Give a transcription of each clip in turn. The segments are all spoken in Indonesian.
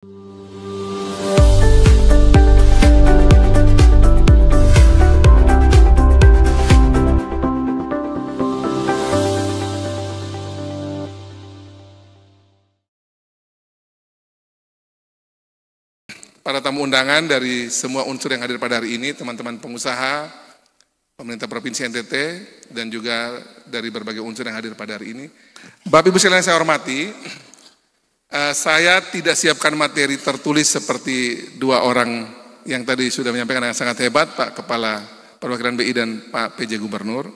Para tamu undangan dari semua unsur yang hadir pada hari ini, teman-teman pengusaha, pemerintah Provinsi NTT, dan juga dari berbagai unsur yang hadir pada hari ini. Bapak Ibu sekalian saya hormati, saya tidak siapkan materi tertulis seperti dua orang yang tadi sudah menyampaikan dengan sangat hebat, Pak Kepala Perwakilan BI dan Pak PJ Gubernur.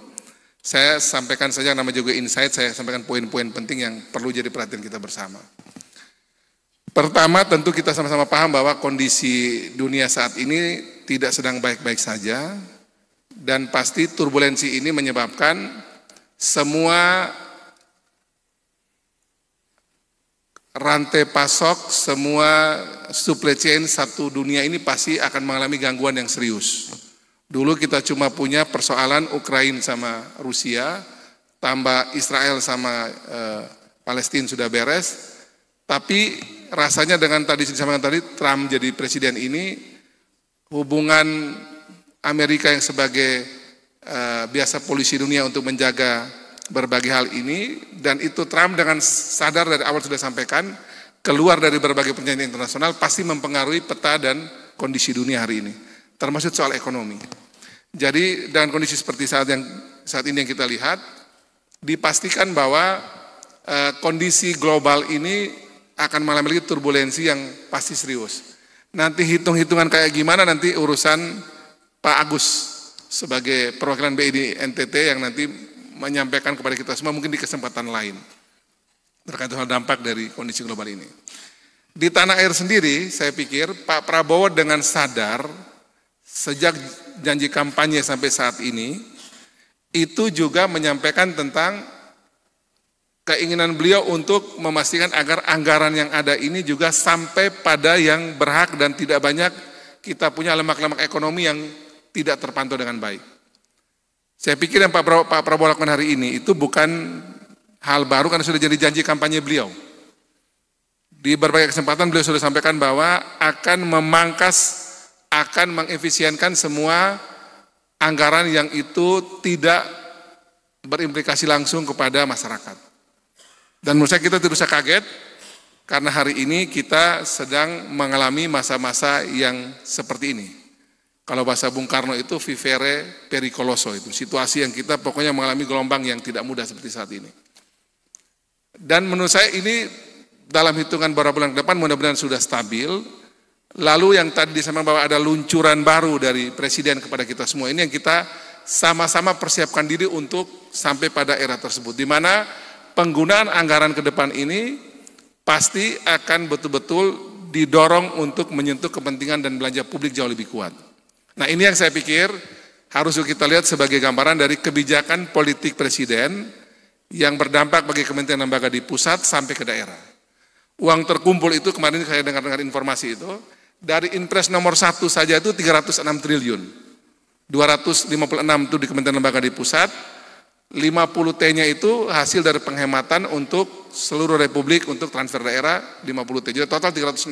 Saya sampaikan saja nama juga insight, saya sampaikan poin-poin penting yang perlu jadi perhatian kita bersama. Pertama, tentu kita sama-sama paham bahwa kondisi dunia saat ini tidak sedang baik-baik saja, dan pasti turbulensi ini menyebabkan semua rantai pasok, semua supply chain satu dunia ini pasti akan mengalami gangguan yang serius. Dulu kita cuma punya persoalan Ukraina sama Rusia, tambah Israel sama Palestina sudah beres, tapi rasanya dengan tadi disampaikan tadi Trump jadi presiden ini, hubungan Amerika yang sebagai biasa polisi dunia untuk menjaga berbagai hal ini, dan itu Trump dengan sadar dari awal sudah sampaikan, keluar dari berbagai perjanjian internasional pasti mempengaruhi peta dan kondisi dunia hari ini, termasuk soal ekonomi. Jadi dengan kondisi seperti saat ini yang kita lihat, dipastikan bahwa kondisi global ini akan mengalami turbulensi yang pasti serius. Nanti hitung-hitungan kayak gimana nanti urusan Pak Agus sebagai perwakilan BI di NTT yang nanti menyampaikan kepada kita semua mungkin di kesempatan lain terkait hal dampak dari kondisi global ini. Di tanah air sendiri saya pikir Pak Prabowo dengan sadar sejak janji kampanye sampai saat ini itu juga menyampaikan tentang keinginan beliau untuk memastikan agar anggaran yang ada ini juga sampai pada yang berhak dan tidak banyak kita punya lemak-lemak ekonomi yang tidak terpantau dengan baik. Saya pikir yang Pak Prabowo lakukan hari ini itu bukan hal baru karena sudah jadi janji kampanye beliau. Di berbagai kesempatan beliau sudah sampaikan bahwa akan memangkas, akan mengefisienkan semua anggaran yang itu tidak berimplikasi langsung kepada masyarakat. Dan menurut saya kita tidak usah kaget, karena hari ini kita sedang mengalami masa-masa yang seperti ini. Kalau bahasa Bung Karno itu vivere pericoloso, itu situasi yang kita pokoknya mengalami gelombang yang tidak mudah seperti saat ini. Dan menurut saya ini dalam hitungan beberapa bulan ke depan mudah-mudahan sudah stabil. Lalu yang tadi disampaikan bahwa ada luncuran baru dari Presiden kepada kita semua, ini yang kita sama-sama persiapkan diri untuk sampai pada era tersebut, di mana penggunaan anggaran ke depan ini pasti akan betul-betul didorong untuk menyentuh kepentingan dan belanja publik jauh lebih kuat. Nah, ini yang saya pikir harus kita lihat sebagai gambaran dari kebijakan politik Presiden yang berdampak bagi kementerian lembaga di pusat sampai ke daerah. Uang terkumpul itu kemarin saya dengar informasi itu, dari Inpres nomor 1 saja itu 306 triliun. 256 itu di kementerian lembaga di pusat, 50T-nya itu hasil dari penghematan untuk seluruh Republik untuk transfer daerah 50T, jadi total 306.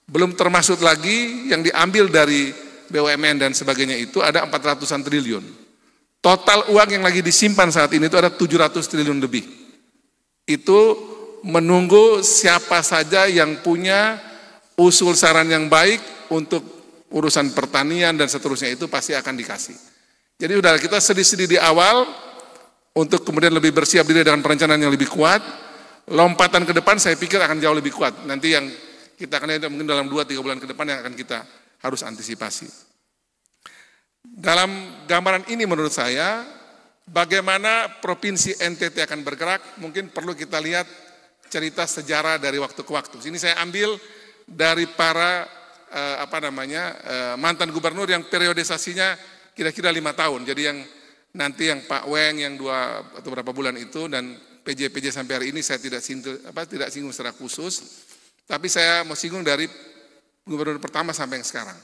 Belum termasuk lagi yang diambil dari BUMN dan sebagainya itu ada 400-an triliun. Total uang yang lagi disimpan saat ini itu ada 700 triliun lebih. Itu menunggu siapa saja yang punya usul saran yang baik untuk urusan pertanian dan seterusnya itu pasti akan dikasih. Jadi udah kita sedih-sedih di awal, untuk kemudian lebih bersiap diri dengan perencanaan yang lebih kuat, lompatan ke depan saya pikir akan jauh lebih kuat. Nanti yang kita akan lihat mungkin dalam 2-3 bulan ke depan yang akan kita harus antisipasi. Dalam gambaran ini menurut saya, bagaimana Provinsi NTT akan bergerak, mungkin perlu kita lihat cerita sejarah dari waktu ke waktu. Ini saya ambil dari para mantan gubernur yang periodisasinya kira-kira 5 tahun. Jadi yang nanti yang Pak Weng yang 2 atau berapa bulan itu dan PJ sampai hari ini saya tidak singgung secara khusus, tapi saya mau singgung dari gubernur pertama sampai yang sekarang,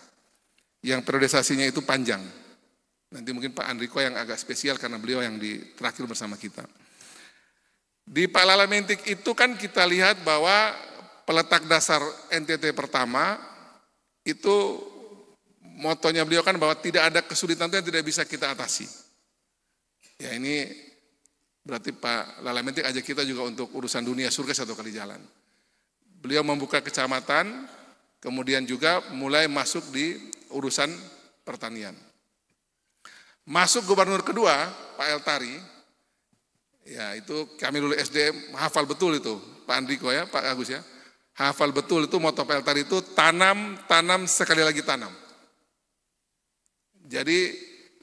yang periodisasinya itu panjang. Nanti mungkin Pak Andriko yang agak spesial karena beliau yang terakhir bersama kita. Di Pak Lala Mentik itu kan kita lihat bahwa peletak dasar NTT pertama, itu motonya beliau kan bahwa tidak ada kesulitan yang tidak bisa kita atasi. Ya ini berarti Pak Lala Mentik ajak kita juga untuk urusan dunia surga satu kali jalan. Beliau membuka kecamatan, kemudian juga mulai masuk di urusan pertanian. Masuk gubernur kedua, Pak Eltari, ya itu kami dulu SD hafal betul itu, Pak Andriko ya, Pak Agus ya. Hafal betul itu moto Pak Eltari itu tanam, tanam, sekali lagi tanam. Jadi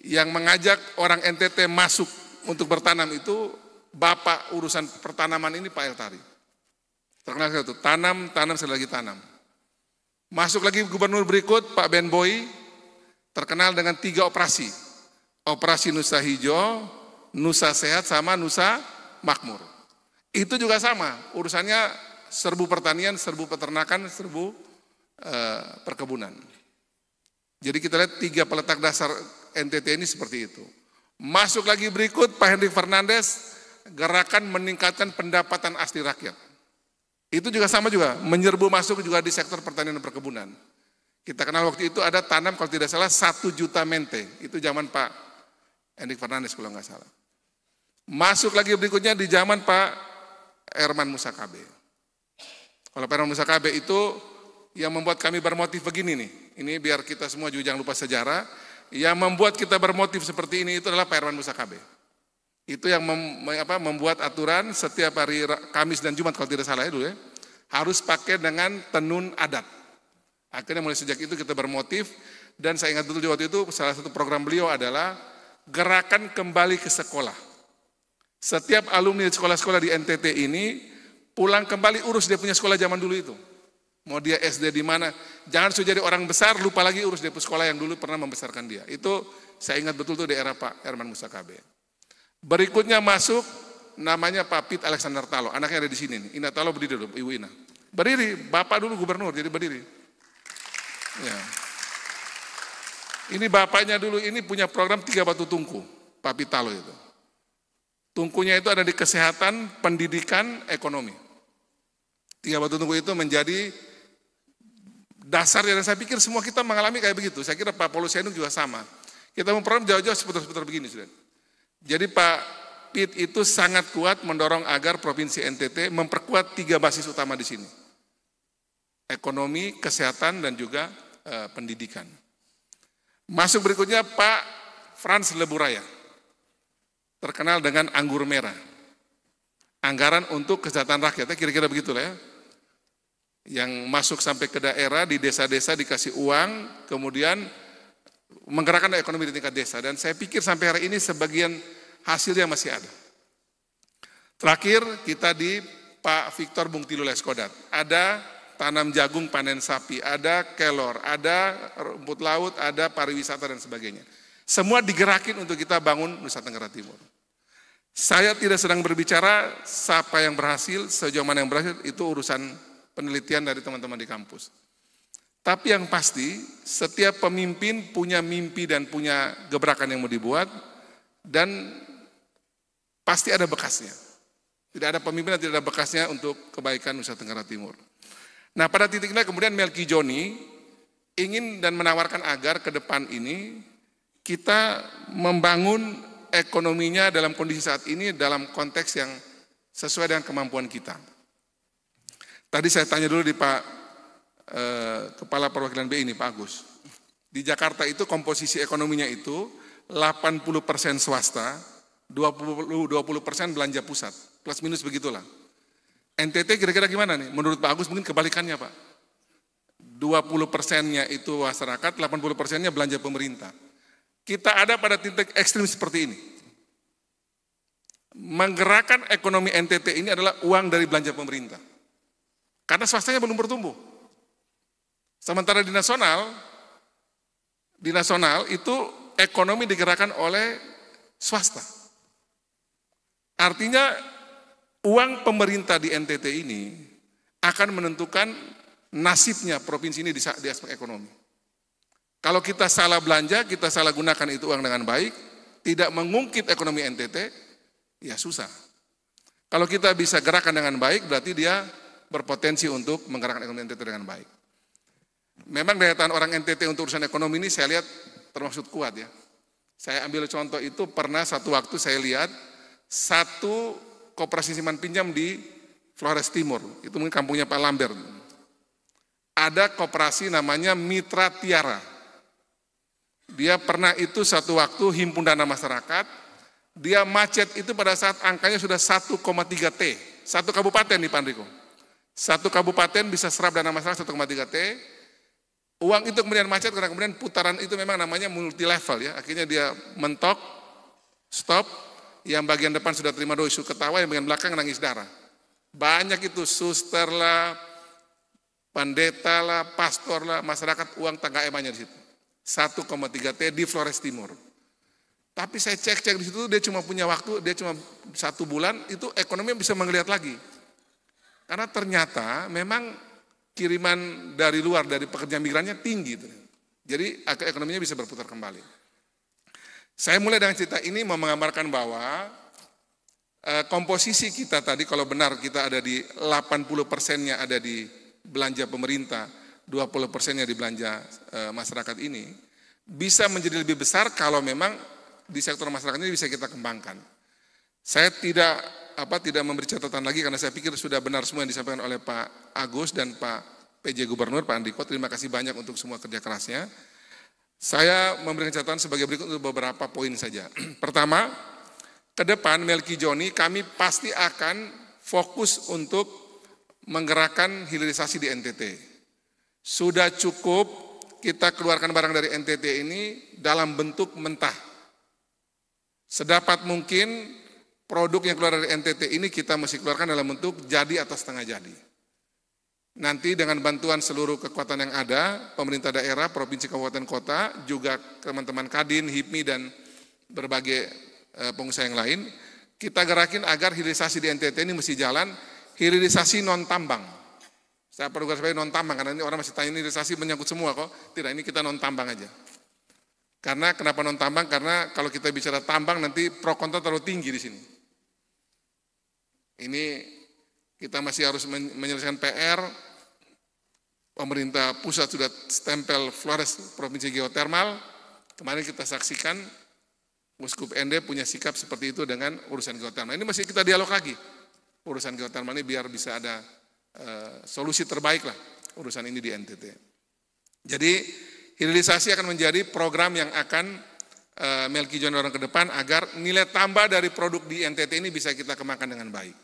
yang mengajak orang NTT masuk untuk bertanam itu bapak urusan pertanaman ini Pak Eltari. Terkenal sekali itu, tanam, tanam, sekali lagi tanam. Masuk lagi gubernur berikut Pak Ben Boy, terkenal dengan 3 operasi. Operasi Nusa Hijau, Nusa Sehat, sama Nusa Makmur. Itu juga sama, urusannya serbu pertanian, serbu peternakan, serbu perkebunan. Jadi kita lihat 3 peletak dasar NTT ini seperti itu. Masuk lagi berikut Pak Henry Fernandes, gerakan meningkatkan pendapatan asli rakyat. Itu juga sama juga, menyerbu masuk juga di sektor pertanian dan perkebunan. Kita kenal waktu itu ada tanam kalau tidak salah 1 juta mente, itu zaman Pak Henry Fernandes kalau nggak salah. Masuk lagi berikutnya di zaman Pak Herman Musakabe. Kalau Pak Herman Musakabe itu yang membuat kami bermotif begini nih, ini biar kita semua juga jangan lupa sejarah, yang membuat kita bermotif seperti ini itu adalah Pak Herman Musakabe. Itu yang membuat aturan setiap hari Kamis dan Jumat kalau tidak salah ya dulu ya, harus pakai dengan tenun adat. Akhirnya mulai sejak itu kita bermotif, dan saya ingat betul di waktu itu salah satu program beliau adalah gerakan kembali ke sekolah. Setiap alumni sekolah-sekolah di NTT ini pulang kembali urus dia punya sekolah zaman dulu itu. Mau dia SD di mana, jangan sudah jadi orang besar lupa lagi urus dia punya sekolah yang dulu pernah membesarkan dia. Itu saya ingat betul tuh di era Pak Herman Musakabe. Berikutnya masuk namanya Pak Pit Alexander Talo, anaknya ada di sini nih. Ina Talo berdiri dulu, Ibu Ina. Berdiri, Bapak dulu gubernur jadi berdiri. Ya. Ini bapaknya dulu ini punya program 3 batu tungku, Pak Pit Talo itu. Tungkunya itu ada di kesehatan, pendidikan, ekonomi. 3 batu tungku itu menjadi dasar, dan saya pikir semua kita mengalami kayak begitu. Saya kira Pak Polusiano juga sama. Kita memprogram jauh-jauh seputar-seputar begini sudah. Jadi Pak Pit itu sangat kuat mendorong agar Provinsi NTT memperkuat 3 basis utama di sini. Ekonomi, kesehatan, dan juga pendidikan. Masuk berikutnya Pak Frans Leburaya, terkenal dengan anggur merah. Anggaran untuk kesejahteraan rakyat, kira-kira begitulah ya. Yang masuk sampai ke daerah, di desa-desa dikasih uang, kemudian menggerakkan ekonomi di tingkat desa. Dan saya pikir sampai hari ini sebagian hasilnya masih ada. Terakhir kita di Pak Victor Bungtilu Leskodat. Ada tanam jagung panen sapi, ada kelor, ada rumput laut, ada pariwisata dan sebagainya. Semua digerakin untuk kita bangun Nusa Tenggara Timur. Saya tidak sedang berbicara siapa yang berhasil, sejauh mana yang berhasil, itu urusan penelitian dari teman-teman di kampus. Tapi yang pasti, setiap pemimpin punya mimpi dan punya gebrakan yang mau dibuat, dan pasti ada bekasnya. Tidak ada pemimpin yang tidak ada bekasnya untuk kebaikan Nusa Tenggara Timur. Nah pada titik ini kemudian Melki Joni ingin dan menawarkan agar ke depan ini kita membangun ekonominya dalam kondisi saat ini dalam konteks yang sesuai dengan kemampuan kita. Tadi saya tanya dulu di Pak Kepala Perwakilan BI ini, Pak Agus. Di Jakarta itu komposisi ekonominya itu 80% swasta, 20% belanja pusat, plus minus begitulah. NTT kira-kira gimana nih? Menurut Pak Agus mungkin kebalikannya Pak. 20%-nya itu masyarakat, 80%-nya belanja pemerintah. Kita ada pada titik ekstrim seperti ini. Menggerakkan ekonomi NTT ini adalah uang dari belanja pemerintah. Karena swastanya belum bertumbuh. Sementara di nasional itu ekonomi digerakkan oleh swasta. Artinya uang pemerintah di NTT ini akan menentukan nasibnya provinsi ini di aspek ekonomi. Kalau kita salah belanja, kita salah gunakan itu uang dengan baik, tidak mengungkit ekonomi NTT, ya susah. Kalau kita bisa gerakan dengan baik, berarti dia berpotensi untuk menggerakkan ekonomi NTT dengan baik. Memang daya tahan orang NTT untuk urusan ekonomi ini saya lihat termasuk kuat ya. Saya ambil contoh itu, pernah satu waktu saya lihat satu koperasi simpan pinjam di Flores Timur, itu mungkin kampungnya Pak Lambert. Ada koperasi namanya Mitra Tiara. Dia pernah itu satu waktu himpun dana masyarakat, dia macet itu pada saat angkanya sudah 1,3 T, satu kabupaten nih Pak Andriko. Satu kabupaten bisa serap dana masyarakat 1,3 T, uang itu kemudian macet karena kemudian putaran itu memang namanya multi level ya, akhirnya dia mentok, stop, yang bagian depan sudah terima doa isu ketawa, yang bagian belakang nangis darah. Banyak itu suster lah, pendeta lah, pastor lah, masyarakat uang tangga emannya di situ. 1,3 T di Flores Timur. Tapi saya cek di situ dia cuma punya waktu, dia cuma 1 bulan, itu ekonominya bisa menggeliat lagi. Karena ternyata memang kiriman dari luar, dari pekerja migrannya tinggi. Jadi ekonominya bisa berputar kembali. Saya mulai dengan cerita ini mau menggambarkan bahwa komposisi kita tadi kalau benar kita ada di 80%-nya ada di belanja pemerintah, 20%-nya di belanja masyarakat ini, bisa menjadi lebih besar kalau memang di sektor masyarakat ini bisa kita kembangkan. Saya tidak memberi catatan lagi karena saya pikir sudah benar semua yang disampaikan oleh Pak Agus dan Pak PJ Gubernur, Pak Andriko, terima kasih banyak untuk semua kerja kerasnya. Saya memberikan catatan sebagai berikut untuk beberapa poin saja. Pertama, ke depan Melki Joni kami pasti akan fokus untuk menggerakkan hilirisasi di NTT. Sudah cukup kita keluarkan barang dari NTT ini dalam bentuk mentah. Sedapat mungkin produk yang keluar dari NTT ini kita mesti keluarkan dalam bentuk jadi atau setengah jadi. Nanti dengan bantuan seluruh kekuatan yang ada, pemerintah daerah, provinsi, kabupaten, kota, juga teman-teman Kadin, HIPMI, dan berbagai pengusaha yang lain, kita gerakin agar hilirisasi di NTT ini mesti jalan, hilirisasi non-tambang. Saya perlu garis bawahi non-tambang, karena ini orang masih tanya ini hilirisasi menyangkut semua kok. Tidak, ini kita non-tambang aja. Karena kenapa non-tambang? Karena kalau kita bicara tambang nanti pro kontra terlalu tinggi di sini. Ini kita masih harus menyelesaikan PR. Pemerintah pusat sudah stempel Flores Provinsi Geotermal. Kemarin kita saksikan Uskup ND punya sikap seperti itu dengan urusan geotermal. Ini masih kita dialog lagi. Urusan geotermal ini biar bisa ada solusi terbaik lah urusan ini di NTT. Jadi hilirisasi akan menjadi program yang akan Melki Joni dorong ke depan agar nilai tambah dari produk di NTT ini bisa kita kembangkan dengan baik.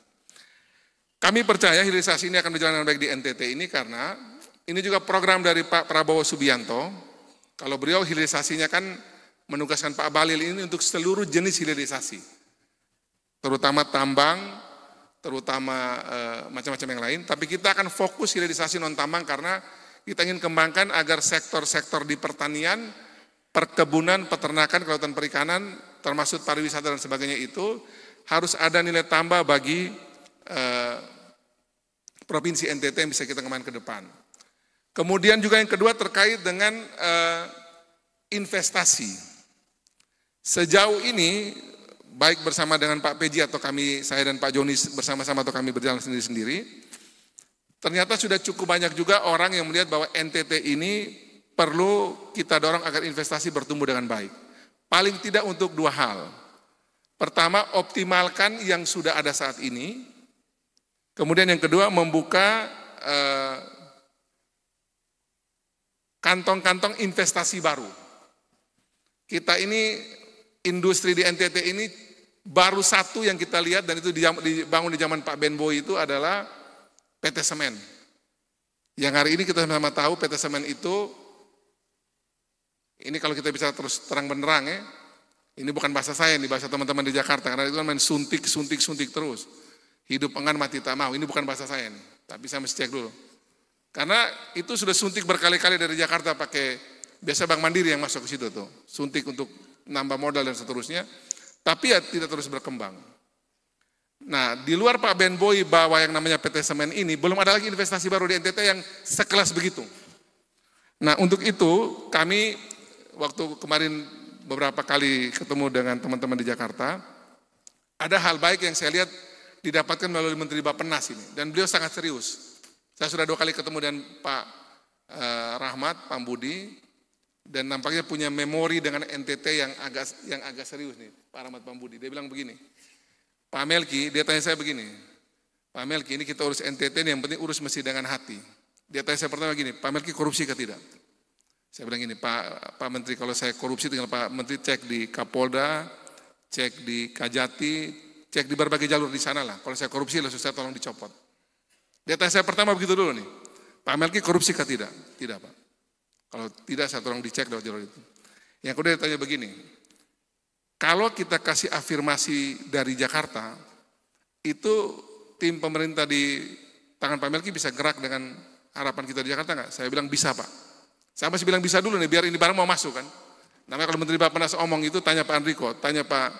Kami percaya hilirisasi ini akan berjalan dengan baik di NTT ini karena ini juga program dari Pak Prabowo Subianto. Kalau beliau hilirisasinya kan menugaskan Pak Balil ini untuk seluruh jenis hilirisasi. Terutama tambang, terutama macam-macam yang lain. Tapi kita akan fokus hilirisasi non-tambang karena kita ingin kembangkan agar sektor-sektor di pertanian, perkebunan, peternakan, kelautan perikanan, termasuk pariwisata dan sebagainya itu harus ada nilai tambah bagi Provinsi NTT yang bisa kita kembangkan ke depan. Kemudian juga yang kedua terkait dengan investasi. Sejauh ini, baik bersama dengan Pak PJ atau saya dan Pak Joni bersama-sama atau kami berjalan sendiri-sendiri, ternyata sudah cukup banyak juga orang yang melihat bahwa NTT ini perlu kita dorong agar investasi bertumbuh dengan baik. Paling tidak untuk 2 hal. Pertama, optimalkan yang sudah ada saat ini. Kemudian yang kedua, membuka kantong-kantong investasi baru. Kita ini, industri di NTT ini baru satu yang kita lihat dan itu dibangun di zaman Pak Ben Boy itu adalah PT Semen. Yang hari ini kita sama tahu PT Semen itu, ini kalau kita bisa terus terang benerang ya, ini bukan bahasa saya, ini bahasa teman-teman di Jakarta, karena itu kan main suntik terus. Hidup enggan mati tak mau, ini bukan bahasa saya nih, tapi saya mesti cek dulu. Karena itu sudah suntik berkali-kali dari Jakarta pakai, biasa Bank Mandiri yang masuk ke situ tuh, suntik untuk nambah modal dan seterusnya, tapi ya tidak terus berkembang. Nah, di luar Pak Ben Boy bawa yang namanya PT Semen ini, belum ada lagi investasi baru di NTT yang sekelas begitu. Nah, untuk itu kami waktu kemarin beberapa kali ketemu dengan teman-teman di Jakarta, ada hal baik yang saya lihat didapatkan melalui Menteri Bappenas ini, dan beliau sangat serius. Saya sudah 2 kali ketemu dengan Pak Rahmat, Pak Budi, dan nampaknya punya memori dengan NTT yang agak serius nih, Pak Rahmat, Pak Budi. Dia bilang begini, Pak Melki, dia tanya saya begini, Pak Melki, ini kita urus NTT nih, yang penting urus mesti dengan hati. Dia tanya saya pertama gini, Pak Melki korupsi atau tidak? Saya bilang gini, Pak Menteri, kalau saya korupsi tinggal Pak Menteri cek di Kapolda, cek di Kajati, cek di berbagai jalur di sana lah. Kalau saya korupsi, langsung saya tolong dicopot. Dia tanya saya pertama begitu dulu nih, Pak Melki korupsi atau tidak? Tidak, Pak. Kalau tidak, saya tolong dicek lewat jalur itu. Yang kedua dia tanya begini, kalau kita kasih afirmasi dari Jakarta, itu tim pemerintah di tangan Pak Melki bisa gerak dengan harapan kita di Jakarta nggak? Saya bilang bisa, Pak. Saya masih bilang bisa dulu nih, biar ini barang mau masuk kan. Namanya kalau Menteri Bappenas omong itu, tanya Pak Andriko, tanya Pak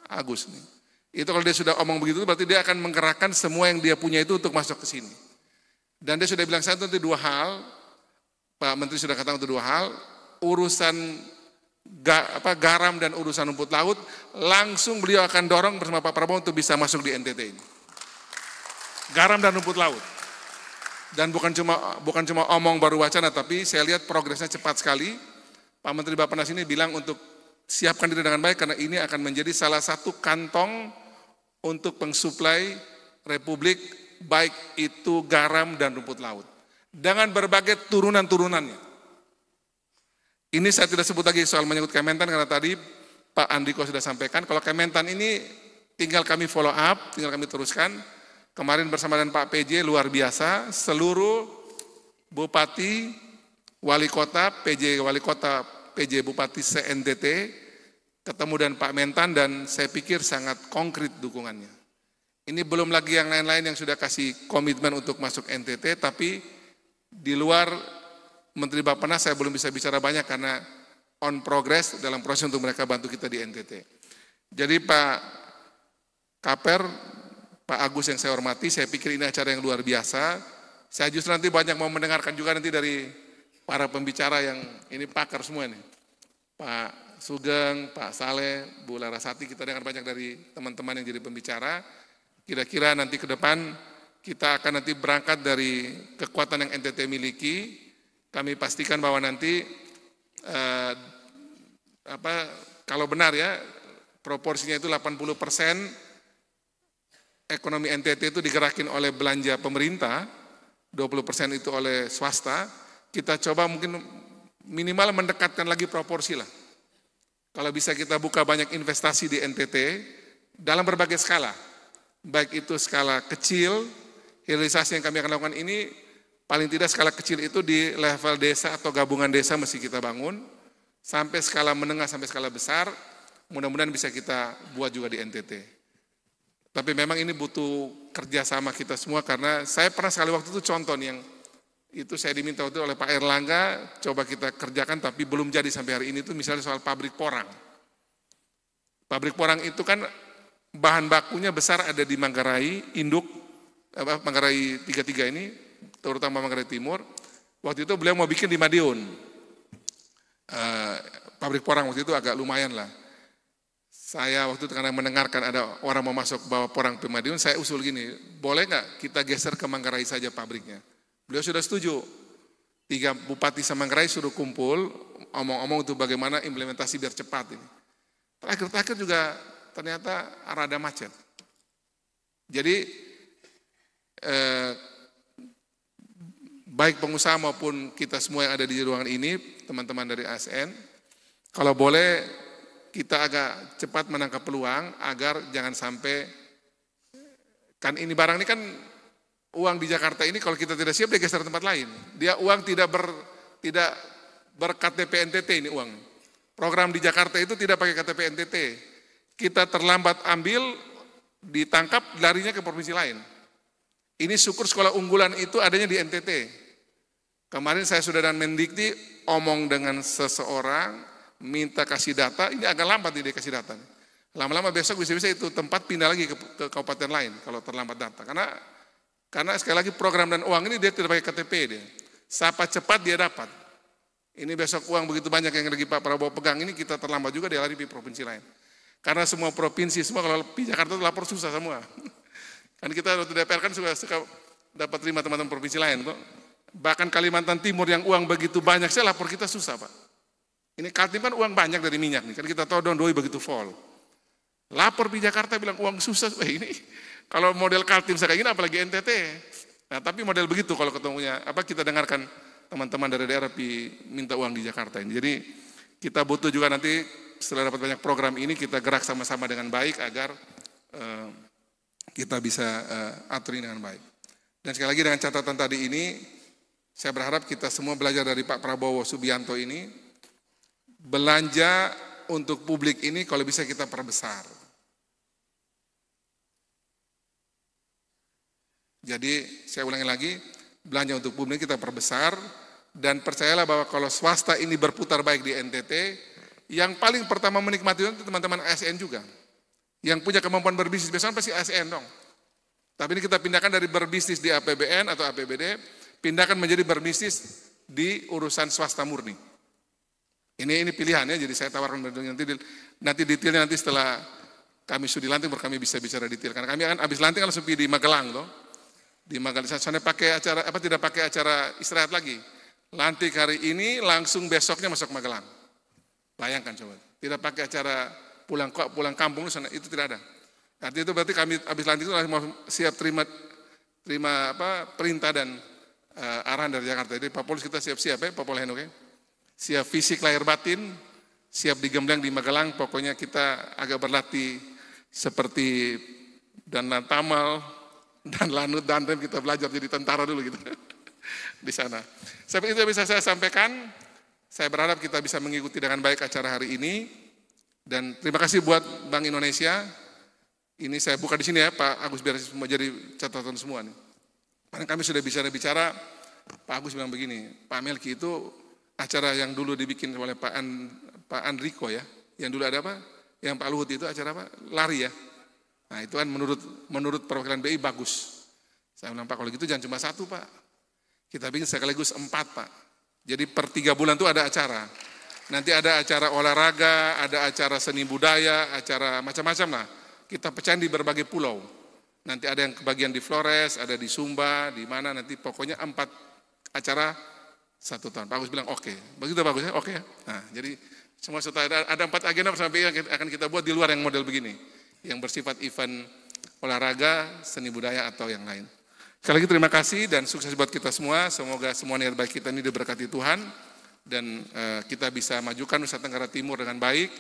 Agus nih. Itu kalau dia sudah omong begitu, berarti dia akan menggerakkan semua yang dia punya itu untuk masuk ke sini. Dan dia sudah bilang saya nanti 2 hal, Pak Menteri sudah katakan untuk 2 hal, urusan garam dan urusan rumput laut, langsung beliau akan dorong bersama Pak Prabowo untuk bisa masuk di NTT ini. Garam dan rumput laut. Dan bukan cuma omong baru wacana, tapi saya lihat progresnya cepat sekali. Pak Menteri Bappenas ini bilang untuk siapkan diri dengan baik, karena ini akan menjadi salah satu kantong untuk pengsuplai Republik, baik itu garam dan rumput laut. Dengan berbagai turunan-turunannya. Ini saya tidak sebut lagi soal menyangkut Kementan, karena tadi Pak Andriko sudah sampaikan, kalau Kementan ini tinggal kami follow up, tinggal kami teruskan. Kemarin bersama dengan Pak PJ luar biasa, seluruh Bupati, Wali Kota, PJ Wali Kota, PJ Bupati se-NTT, ketemu dengan Pak Mentan, dan saya pikir sangat konkret dukungannya. Ini belum lagi yang lain-lain yang sudah kasih komitmen untuk masuk NTT, tapi di luar Menteri Bappenas saya belum bisa bicara banyak karena on progress dalam proses untuk mereka bantu kita di NTT. Jadi Pak Kaper, Pak Agus yang saya hormati, saya pikir ini acara yang luar biasa. Saya justru nanti banyak mau mendengarkan juga nanti dari para pembicara yang ini pakar semua nih. Pak Sugeng, Pak Saleh, Bu Larasati, kita dengar banyak dari teman-teman yang jadi pembicara. Kira-kira nanti ke depan kita akan nanti berangkat dari kekuatan yang NTT miliki. Kami pastikan bahwa nanti kalau benar ya proporsinya itu 80% ekonomi NTT itu digerakin oleh belanja pemerintah, 20% itu oleh swasta. Kita coba mungkin minimal mendekatkan lagi proporsi lah. Kalau bisa kita buka banyak investasi di NTT dalam berbagai skala, baik itu skala kecil, hilirisasi yang kami akan lakukan ini paling tidak skala kecil itu di level desa atau gabungan desa mesti kita bangun, sampai skala menengah sampai skala besar, mudah-mudahan bisa kita buat juga di NTT. Tapi memang ini butuh kerjasama kita semua, karena saya pernah sekali waktu itu contoh nih, yang itu saya diminta waktu itu oleh Pak Erlangga, coba kita kerjakan tapi belum jadi sampai hari ini, itu misalnya soal pabrik porang. Pabrik porang itu kan bahan bakunya besar ada di Manggarai, induk, Manggarai 33 ini, terutama Manggarai Timur. Waktu itu beliau mau bikin di Madiun. Pabrik porang waktu itu agak lumayan lah. Saya waktu itu karena mendengarkan ada orang mau masuk bawa porang ke Madiun, saya usul gini, boleh nggak kita geser ke Manggarai saja pabriknya? Beliau sudah setuju. 3 bupati se-Manggarai suruh kumpul, omong-omong untuk bagaimana implementasi biar cepat ini. Terakhir juga ternyata rada macet. Jadi baik pengusaha maupun kita semua yang ada di ruangan ini, teman-teman dari ASN, kalau boleh kita agak cepat menangkap peluang agar jangan sampai, kan ini barang ini kan uang di Jakarta ini kalau kita tidak siap dia geser tempat lain. Dia uang tidak ber-KTP NTT ini uang. Program di Jakarta itu tidak pakai KTP NTT. Kita terlambat ambil, ditangkap, larinya ke provinsi lain. Ini syukur sekolah unggulan itu adanya di NTT. Kemarin saya sudah dengan Mendikti omong dengan seseorang, minta kasih data, ini agak lambat dia kasih data. Lama-lama besok bisa-bisa itu tempat pindah lagi ke kabupaten lain kalau terlambat data. Karena sekali lagi program dan uang ini dia tidak pakai KTP dia. Siapa cepat dia dapat. Ini besok uang begitu banyak yang lagi Pak Prabowo pegang ini, kita terlambat juga dia lari di provinsi lain. Karena semua provinsi semua kalau di Jakarta itu lapor susah semua. Kan kita waktu DPR kan suka dapat terima teman-teman provinsi lain kok. Bahkan Kalimantan Timur yang uang begitu banyak, saya lapor kita susah Pak. Ini Kaltim kan uang banyak dari minyak nih, kan kita tahu Don Doi begitu vol. Lapor di Jakarta bilang uang susah, ini kalau model Kaltim saya kayak gini apalagi NTT. Nah tapi model begitu kalau ketemunya, kita dengarkan teman-teman dari daerah minta uang di Jakarta ini. Jadi kita butuh juga nanti setelah dapat banyak program ini kita gerak sama-sama dengan baik agar kita bisa atur ini dengan baik. Dan sekali lagi dengan catatan tadi ini, saya berharap kita semua belajar dari Pak Prabowo Subianto ini, belanja untuk publik ini kalau bisa kita perbesar. Jadi saya ulangi lagi, belanja untuk publik kita perbesar, dan percayalah bahwa kalau swasta ini berputar baik di NTT, yang paling pertama menikmati itu teman-teman ASN juga. Yang punya kemampuan berbisnis, biasanya pasti ASN dong. Tapi ini kita pindahkan dari berbisnis di APBN atau APBD, pindahkan menjadi berbisnis di urusan swasta murni. Ini pilihannya, jadi saya tawarkan nanti detailnya nanti setelah kami sudah dilantik baru kami bisa bicara detail. Karena kami akan habis lantik langsung pergi di Magelang toh. Di Magelang sana pakai acara tidak pakai acara istirahat lagi. Lantik hari ini langsung besoknya masuk Magelang. Bayangkan coba. Tidak pakai acara pulang kampung sana, itu tidak ada. Artinya itu berarti kami habis lantik itu langsung siap terima perintah dan arahan dari Jakarta. Jadi Pak Polus kita siap-siap ya Pak Polhen, oke? Siap fisik lahir batin, siap digembleng di Magelang, pokoknya kita agak berlatih seperti dan tamal dan lanut dan rem, kita belajar jadi tentara dulu gitu di sana. Seperti itu bisa saya sampaikan. Saya berharap kita bisa mengikuti dengan baik acara hari ini, dan terima kasih buat Bank Indonesia. Ini saya buka di sini ya Pak Agus biar semua jadi catatan semua nih. Karena kami sudah bicara, Pak Agus bilang begini, Pak Melki itu acara yang dulu dibikin oleh Pak Andriko ya, yang dulu ada apa? Yang Pak Luhut itu acara apa? Lari ya. Nah itu kan menurut perwakilan BI bagus. Saya bilang Pak kalau gitu jangan cuma satu Pak, kita bikin sekaligus 4 Pak. Jadi per 3 bulan itu ada acara. Nanti ada acara olahraga, ada acara seni budaya, acara macam-macam lah. Kita pecahin di berbagai pulau. Nanti ada yang kebagian di Flores, ada di Sumba, di mana nanti pokoknya 4 acara 1 tahun. Pak Agus bilang oke. Begitu Pak Agus ya? Oke ya. Nah, jadi semua setelah ada 4 agenda sampai yang akan kita buat di luar yang model begini. Yang bersifat event olahraga, seni budaya atau yang lain. Sekali lagi terima kasih dan sukses buat kita semua. Semoga semua niat baik kita ini diberkati Tuhan. Dan kita bisa majukan Nusa Tenggara Timur dengan baik.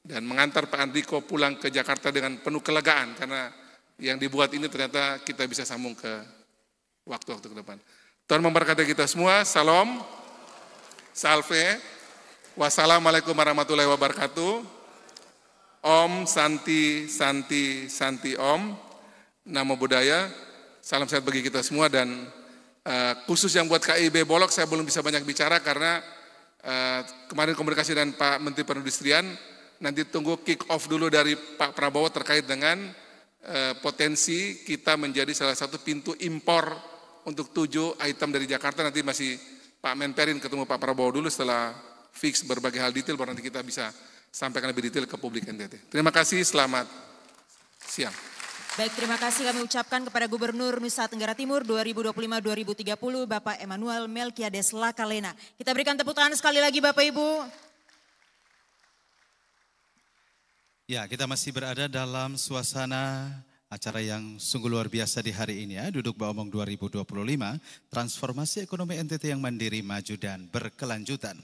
Dan mengantar Pak Andriko pulang ke Jakarta dengan penuh kelegaan. Karena yang dibuat ini ternyata kita bisa sambung ke waktu-waktu ke depan. Tuhan memberkati kita semua. Salam. Salve. Wassalamualaikum warahmatullahi wabarakatuh. Om Santi Santi Santi Om. Namo Buddhaya. Salam sehat bagi kita semua, dan khusus yang buat KIB Bolok saya belum bisa banyak bicara karena kemarin komunikasi dengan Pak Menteri Perindustrian, nanti tunggu kick off dulu dari Pak Prabowo terkait dengan potensi kita menjadi salah satu pintu impor untuk 7 item dari Jakarta. Nanti masih Pak Menperin ketemu Pak Prabowo dulu, setelah fix berbagai hal detail baru nanti kita bisa sampaikan lebih detail ke publik NTT. Terima kasih, selamat siang. Baik, terima kasih kami ucapkan kepada Gubernur Nusa Tenggara Timur 2025-2030 Bapak Emmanuel Melkiades Lakalena. Kita berikan tepuk tangan sekali lagi Bapak Ibu. Ya, kita masih berada dalam suasana acara yang sungguh luar biasa di hari ini ya. Duduk Bawomong 2025, transformasi ekonomi NTT yang mandiri, maju dan berkelanjutan.